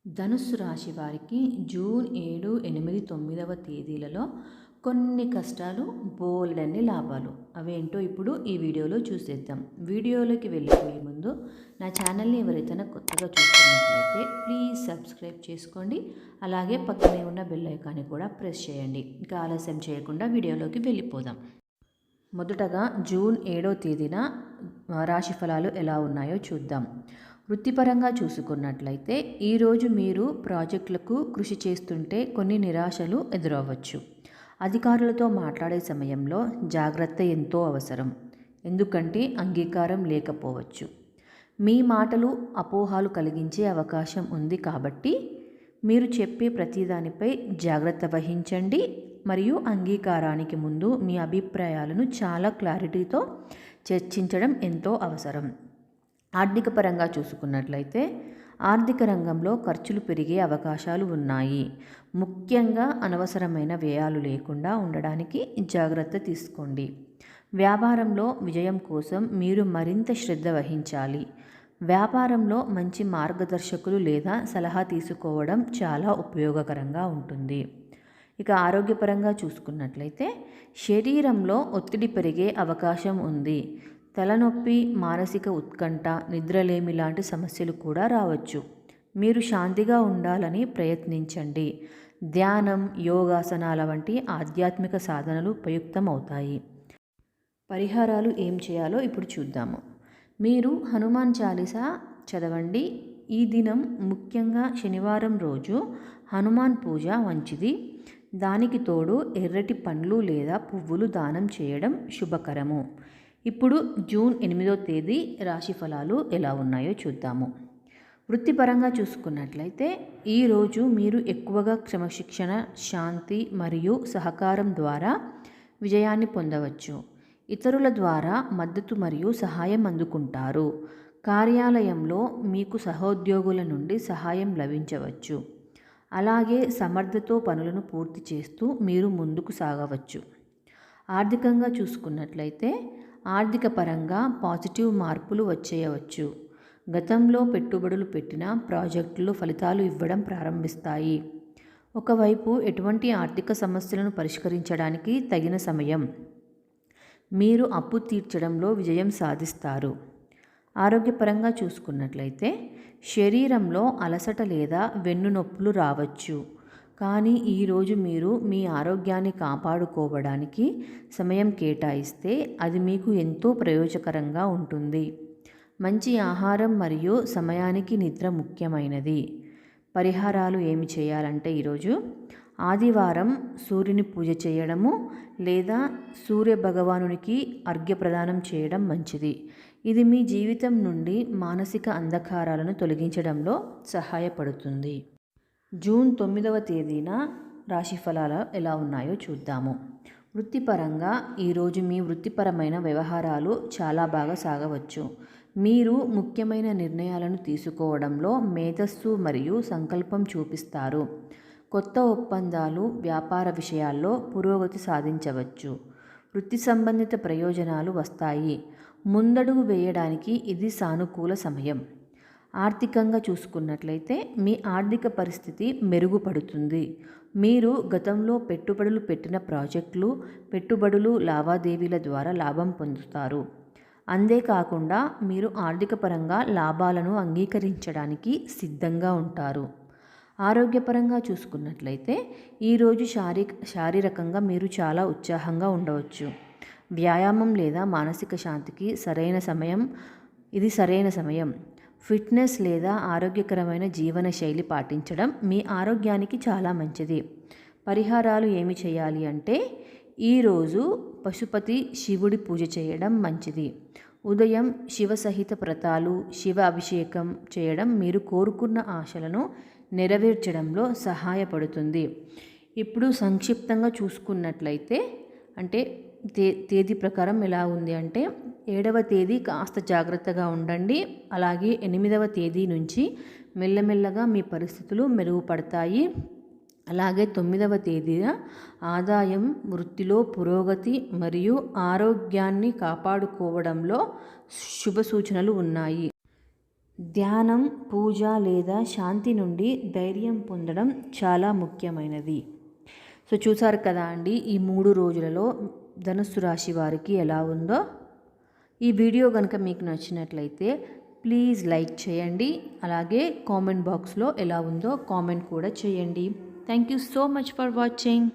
ధనుస్సు రాశి వారికి జూన్ 7, 8, 9వ తేదీలలో కొన్ని కష్టాలు, బోలెడన్ని లాభాలు. అవేంటో ఇప్పుడు ఈ వీడియోలో చూసేద్దాం. వీడియోలోకి వెళ్ళిపోయే ముందు నా ఛానల్ని ఎవరైతే కొత్తగా చూస్తున్నట్లయితే ప్లీజ్ సబ్స్క్రైబ్ చేసుకోండి. అలాగే పక్కనే ఉన్న బెల్ ఐకాన్ని కూడా ప్రెస్ చేయండి. ఇంకా ఆలస్యం చేయకుండా వీడియోలోకి వెళ్ళిపోదాం. మొదటగా జూన్ 7వ తేదీన రాశి ఫలాలు ఎలా ఉన్నాయో చూద్దాం. వృత్తిపరంగా చూసుకున్నట్లయితే ఈరోజు మీరు ప్రాజెక్టులకు కృషి చేస్తుంటే కొన్ని నిరాశలు ఎదురవ్వచ్చు. అధికారులతో మాట్లాడే సమయంలో జాగ్రత్త ఎంతో అవసరం. ఎందుకంటే అంగీకారం లేకపోవచ్చు. మీ మాటలు అపోహలు కలిగించే అవకాశం ఉంది కాబట్టి మీరు చెప్పే ప్రతిదానిపై జాగ్రత్త వహించండి. మరియు అంగీకారానికి ముందు మీ అభిప్రాయాలను చాలా క్లారిటీతో చర్చించడం ఎంతో అవసరం. ఆర్థిక పరంగా చూసుకున్నట్లయితే ఆర్థిక రంగంలో ఖర్చులు పెరిగే అవకాశాలు ఉన్నాయి. ముఖ్యంగా అనవసరమైన వ్యయాలు లేకుండా ఉండడానికి జాగ్రత్త తీసుకోండి. వ్యాపారంలో విజయం కోసం మీరు మరింత శ్రద్ధ వహించాలి. వ్యాపారంలో మంచి మార్గదర్శకులు లేదా సలహా తీసుకోవడం చాలా ఉపయోగకరంగా ఉంటుంది. ఇక ఆరోగ్యపరంగా చూసుకున్నట్లయితే శరీరంలో ఒత్తిడి పెరిగే అవకాశం ఉంది. తలనొప్పి, మానసిక ఉత్కంఠ, నిద్రలేమి లాంటి సమస్యలు కూడా రావచ్చు. మీరు శాంతిగా ఉండాలని ప్రయత్నించండి. ధ్యానం, యోగాసనాల వంటి ఆధ్యాత్మిక సాధనలు ఉపయుక్తమవుతాయి. పరిహారాలు ఏం చేయాలో ఇప్పుడు చూద్దాము. మీరు హనుమాన్ చాలీసా చదవండి. ఈ దినం ముఖ్యంగా శనివారం రోజు హనుమాన్ పూజ మంచిది. దానికి తోడు ఎర్రటి పండ్లు లేదా పువ్వులు దానం చేయడం శుభకరము. ఇప్పుడు జూన్ 8వ తేదీ రాశి ఫలాలు ఎలా ఉన్నాయో చూద్దాము. వృత్తిపరంగా చూసుకున్నట్లయితే ఈరోజు మీరు ఎక్కువగా క్రమశిక్షణ, శాంతి మరియు సహకారం ద్వారా విజయాన్ని పొందవచ్చు. ఇతరుల ద్వారా మద్దతు మరియు సహాయం అందుకుంటారు. కార్యాలయంలో మీకు సహోద్యోగుల నుండి సహాయం లభించవచ్చు. అలాగే సమర్థతో పనులను పూర్తి చేస్తూ మీరు ముందుకు సాగవచ్చు. ఆర్థికంగా చూసుకున్నట్లయితే ఆర్థిక పరంగా పాజిటివ్ మార్పులు వచ్చేయవచ్చు. గతంలో పెట్టుబడులు పెట్టిన ప్రాజెక్టులు ఫలితాలు ఇవ్వడం ప్రారంభిస్తాయి. ఒకవైపు ఎటువంటి ఆర్థిక సమస్యలను పరిష్కరించడానికి తగిన సమయం. మీరు అప్పు తీర్చడంలో విజయం సాధిస్తారు. ఆరోగ్యపరంగా చూసుకున్నట్లయితే శరీరంలో అలసట లేదా వెన్నునొప్పులు రావచ్చు. కానీ ఈరోజు మీరు మీ ఆరోగ్యాన్ని కాపాడుకోవడానికి సమయం కేటాయిస్తే అది మీకు ఎంతో ప్రయోజనకరంగా ఉంటుంది. మంచి ఆహారం మరియు సమయానికి నిద్ర ముఖ్యమైనది. పరిహారాలు ఏమి చేయాలంటే ఈరోజు ఆదివారం సూర్యుని పూజ చేయడము లేదా సూర్య భగవానునికి అర్ఘ్యప్రదానం చేయడం మంచిది. ఇది మీ జీవితం నుండి మానసిక అంధకారాలను తొలగించడంలో సహాయపడుతుంది. జూన్ 9వ తేదీన రాశి ఫలాలు ఎలా ఉన్నాయో చూద్దాము. వృత్తిపరంగా ఈరోజు మీ వృత్తిపరమైన వ్యవహారాలు చాలా బాగా సాగవచ్చు. మీరు ముఖ్యమైన నిర్ణయాలను తీసుకోవడంలో మేధస్సు మరియు సంకల్పం చూపిస్తారు. కొత్త ఒప్పందాలు, వ్యాపార విషయాల్లో పురోగతి సాధించవచ్చు. వృత్తి సంబంధిత ప్రయోజనాలు వస్తాయి. ముందడుగు వేయడానికి ఇది సానుకూల సమయం. ఆర్థికంగా చూసుకున్నట్లయితే మీ ఆర్థిక పరిస్థితి మెరుగుపడుతుంది. మీరు గతంలో పెట్టుబడులు పెట్టిన ప్రాజెక్టులు, పెట్టుబడులు, లావాదేవీల ద్వారా లాభం పొందుతారు. అంతేకాకుండా మీరు ఆర్థిక పరంగా లాభాలను అంగీకరించడానికి సిద్ధంగా ఉంటారు. ఆరోగ్యపరంగా చూసుకున్నట్లయితే ఈరోజు శారీరకంగా మీరు చాలా ఉత్సాహంగా ఉండవచ్చు. వ్యాయామం లేదా మానసిక శాంతికి ఇది సరైన సమయం. ఫిట్నెస్ లేదా ఆరోగ్యకరమైన జీవన శైలి పాటించడం మీ ఆరోగ్యానికి చాలా మంచిది. పరిహారాలు ఏమి చేయాలి అంటే ఈరోజు పశుపతి శివుడి పూజ చేయడం మంచిది. ఉదయం శివ సహిత వ్రతాలు, శివ అభిషేకం చేయడం మీరు కోరుకున్న ఆశలను నెరవేర్చడంలో సహాయపడుతుంది. ఇప్పుడు సంక్షిప్తంగా చూసుకున్నట్లయితే అంటే తేదీ ప్రకారం ఎలా ఉంది అంటే 7వ తేదీ కాస్త జాగ్రత్తగా ఉండండి. అలాగే 8వ తేదీ నుంచి మెల్లమెల్లగా మీ పరిస్థితులు మెరుగుపడతాయి. అలాగే 9వ తేదీన ఆదాయం, వృత్తిలో పురోగతి మరియు ఆరోగ్యాన్ని కాపాడుకోవడంలో శుభ సూచనలు ఉన్నాయి. ధ్యానం, పూజ లేదా శాంతి నుండి ధైర్యం పొందడం చాలా ముఖ్యమైనది. సో చూసారు కదా అండి, ఈ 3 రోజులలో ధనుస్సు రాశి వారికి ఎలా ఉందో. ఈ వీడియో కనుక మీకు నచ్చినట్లయితే ప్లీజ్ లైక్ చేయండి. అలాగే కామెంట్ బాక్స్లో ఎలా ఉందో కామెంట్ కూడా చేయండి. Thank you so much for watching.